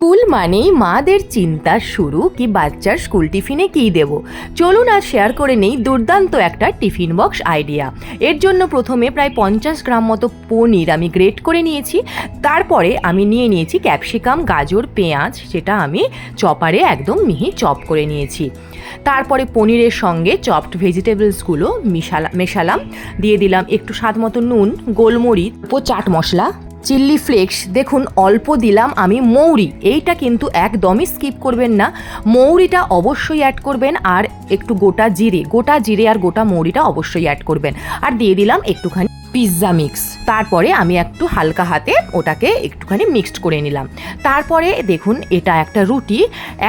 School মানেই মাদের চিন্তা শুরু কি বাচ্চার স্কুল টিফিনে কী দেব। চলুন আর শেয়ার করে নেই দুর্দান্ত একটা টিফিন বক্স আইডিয়া। এর জন্য প্রথমে প্রায় 50 গ্রাম মতো পনির আমি গ্রেট করে নিয়েছি। তারপরে আমি নিয়ে নিয়েছি ক্যাপসিকাম, গাজর, পেঁয়াজ, সেটা আমি চপারে একদম মিহি চপ করে নিয়েছি। তারপরে পনিরের সঙ্গে চপড ভেজিটেবলসগুলো মেশালাম, দিয়ে দিলাম একটু স্বাদ মতো নুন, গোলমরিচ ও চাট মশলা, চিল্লি ফ্লেক্স, দেখুন অল্প দিলাম আমি মৌরি, এইটা কিন্তু একদমই স্কিপ করবেন না, মৌরিটা অবশ্যই অ্যাড করবেন, আর একটু গোটা জিরে আর গোটা মৌরিটা অবশ্যই অ্যাড করবেন, আর দিয়ে দিলাম একটুখানি পিৎজা মিক্স। তারপরে আমি একটু হালকা হাতে ওটাকে একটুখানি মিক্সড করে নিলাম। তারপরে দেখুন এটা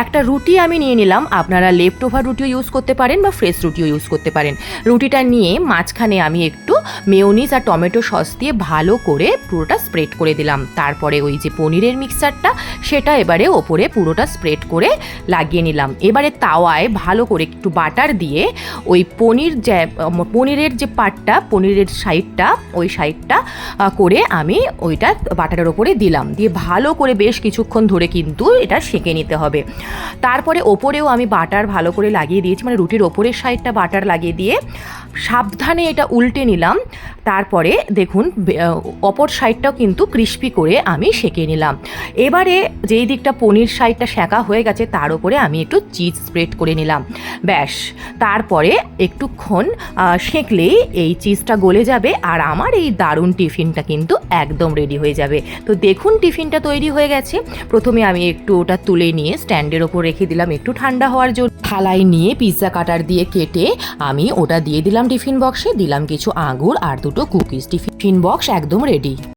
একটা রুটি আমি নিয়ে নিলাম। আপনারা লেফট ওভার রুটিও ইউজ করতে পারেন বা ফ্রেশ রুটিও ইউজ করতে পারেন। রুটিটা নিয়ে মাঝখানে আমি একটু মেয়োনিজ আর টমেটো সস দিয়ে ভালো করে পুরোটা স্প্রেড করে দিলাম। তারপরে ওই যে পনিরের মিক্সচারটা সেটা এবারে ওপরে পুরোটা স্প্রেড করে লাগিয়ে নিলাম। এবারে তাওয়ায় ভালো করে একটু বাটার দিয়ে ওই পনিরের যে পার্টটা, পনিরের সাইডটা, ওই সাইডটা করে আমি ওইটা বাটারের ওপরে দিলাম, দিয়ে ভালো করে বেশ কিছুক্ষণ ধরে কিন্তু এটা সেঁকে নিতে হবে। তারপরে ওপরেও আমি বাটার ভালো করে লাগিয়ে দিয়েছি, মানে রুটির ওপরের সাইডটা বাটার লাগিয়ে দিয়ে সাবধানে এটা উল্টে নিলাম। তারপরে দেখুন অপর সাইডটাও কিন্তু ক্রিস্পি করে আমি সেঁকে নিলাম। এবারে যেই দিকটা পনির সাইডটা সেঁকা হয়ে গেছে তার উপরে আমি একটু চিজ স্প্রেড করে নিলাম, ব্যাস। তারপরে একটুক্ষণ সেঁকলেই এই চিজটা গলে যাবে আর আমার এই দারুণ টিফিনটা কিন্তু একদম রেডি হয়ে যাবে। তো দেখুন টিফিনটা তৈরি হয়ে গেছে। প্রথমে আমি একটু ওটা তুলে নিয়ে স্ট্যান্ডের ওপর রেখে দিলাম একটু ঠান্ডা হওয়ার জন্য। থালায় নিয়ে পিৎজা কাটার দিয়ে কেটে আমি ওটা দিয়ে দিলাম টিফিন বক্সে, দিলাম কিছু আঙুর আর দুটো কুকিজ। টিফিন বক্স একদম রেডি।